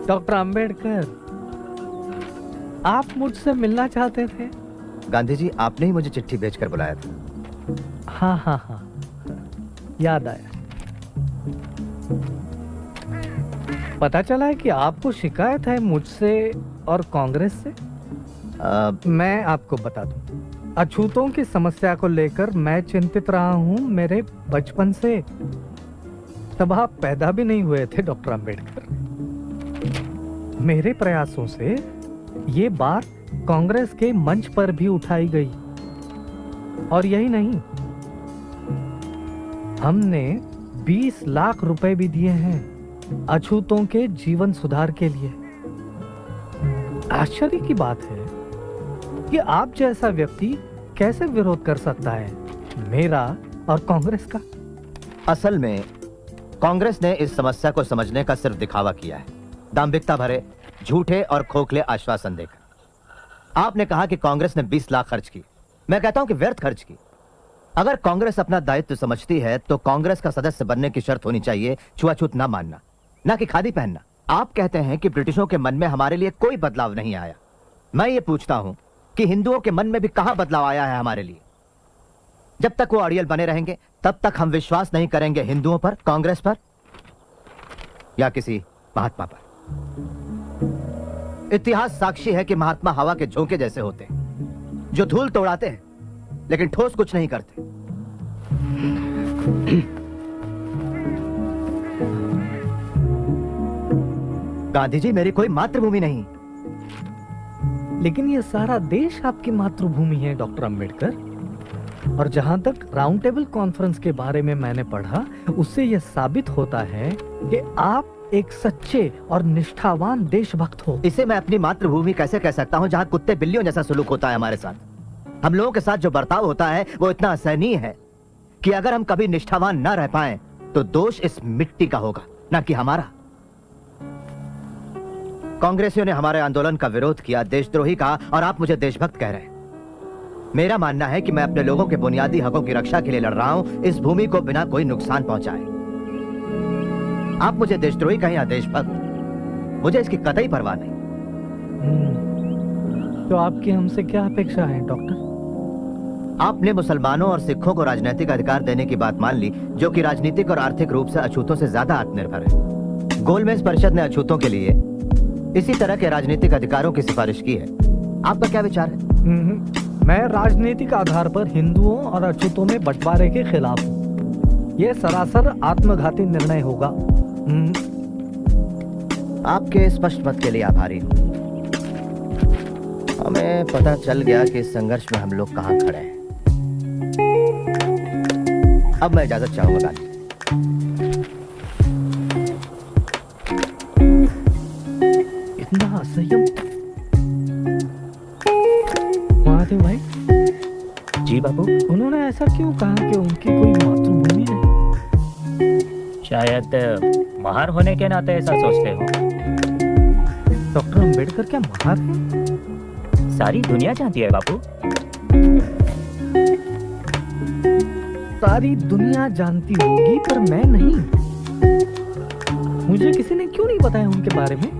Doctor Ambedkar, आप मुझसे मिलना चाहते थे? गांधी जी, आपने ही मुझे चिट्ठी भेजकर बुलाया था। हाँ हाँ हाँ, याद आया। पता चला है कि आपको शिकायत है मुझसे और कांग्रेस से। मैं आपको बता दूं, अछूतों की समस्या को लेकर मैं चिंतित रहा हूं मेरे बचपन से। तब आप पैदा भी नहीं हुए थे डॉक्टर अंबेडकर। मेरे प्रयासों से ये बात कांग्रेस के मंच पर भी उठाई गई। और यही नहीं, हमने 20 लाख रुपए भी दिए हैं अछूतों के जीवन सुधार के लिए। आश्चर्य की बात है कि आप जैसा व्यक्ति कैसे विरोध कर सकता है मेरा और कांग्रेस का। असल में कांग्रेस ने इस समस्या को समझने का सिर्फ दिखावा किया है, दांभिकता भरे झूठे और खोखले आश्वासन देकर। आपने कहा कि कांग्रेस ने 20 लाख खर्च की। मैं कहता हूं कि व्यर्थ खर्च की। अगर कांग्रेस अपना दायित्व समझती है तो कांग्रेस का सदस्य बनने की शर्त होनी चाहिए छुआछूत ना मानना, ना कि खादी पहनना। आप कहते हैं कि ब्रिटिशों के मन में हमारे लिए कोई बदलाव नहीं आया। मैं ये पूछता हूं कि हिंदुओं के मन में भी कहां बदलाव आया है हमारे लिए। जब तक वो अड़ियल बने रहेंगे तब तक हम विश्वास नहीं करेंगे हिंदुओं पर, कांग्रेस पर या किसी महात्मा पर। इतिहास साक्षी है कि महात्मा हवा के झोंके जैसे होते हैं, जो धूल तो उड़ाते हैं लेकिन ठोस कुछ नहीं करते। गांधी जी, मेरी कोई मातृभूमि नहीं। लेकिन ये सारा देश आपकी मातृभूमि है डॉक्टर अंबेडकर। और जहां तक राउंड टेबल कॉन्फ्रेंस के बारे में मैंने पढ़ा, उससे यह साबित होता है कि आप एक सच्चे और निष्ठावान देशभक्त हो। इसे मैं अपनी मातृभूमि कैसे कह सकता हूं जहां कुत्ते बिल्लियों जैसा सलूक होता है हमारे साथ। हम लोगों के साथ जो बर्ताव होता है वो इतना असहनीय है कि अगर हम कभी निष्ठावान ना रह पाएं तो दोष इस मिट्टी का होगा, ना कि हमारा। कांग्रेसियों ने हमारे आंदोलन का विरोध किया, देशद्रोही कहा, और आप मुझे देशभक्त कह रहे हैं। मेरा मानना है कि मैं अपने लोगों के बुनियादी हकों की रक्षा के लिए लड़ रहा हूं, इस भूमि को बिना कोई नुकसान पहुंचाए। आप मुझे देशद्रोही कहें या देशभक्त, मुझे इसकी कतई परवाह नहीं। तो आपकी हमसे क्या अपेक्षा है डॉक्टर? आपने मुसलमानों और सिखों को राजनीतिक अधिकार देने की बात मान ली, जो कि राजनीतिक और आर्थिक रूप से अछूतों से ज्यादा आत्मनिर्भर है। गोलमेज परिषद ने अछूतों के लिए इसी तरह के राजनीतिक अधिकारों की सिफारिश की है। आपका क्या विचार है? मैं राजनीतिक आधार पर हिंदुओं और अछूतों में बंटवारे के खिलाफ हूँ। यह सरासर आत्मघाती निर्णय होगा। आपके स्पष्ट मत के लिए आभारी हूँ। हमें पता चल गया कि इस संघर्ष में हम लोग कहाँ खड़े हैं। अब मैं इजाजत चाहूंगा गांधी। इतना असंयम। महादेव भाई। जी बाबू। उन्होंने ऐसा क्यों कहा कि उनकी कोई मातृभूमि नहीं? शायद महार होने के नाते ऐसा सोचते हो। डॉक्टर अंबेडकर क्या महार है? सारी दुनिया जानती है बाबू। सारी दुनिया जानती होगी पर मैं नहीं। मुझे किसी ने क्यों नहीं बताया उनके बारे में?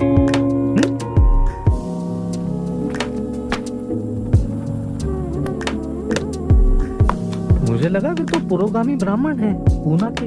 मुझे लगा कि तो पुरोगामी ब्राह्मण है, पूना के।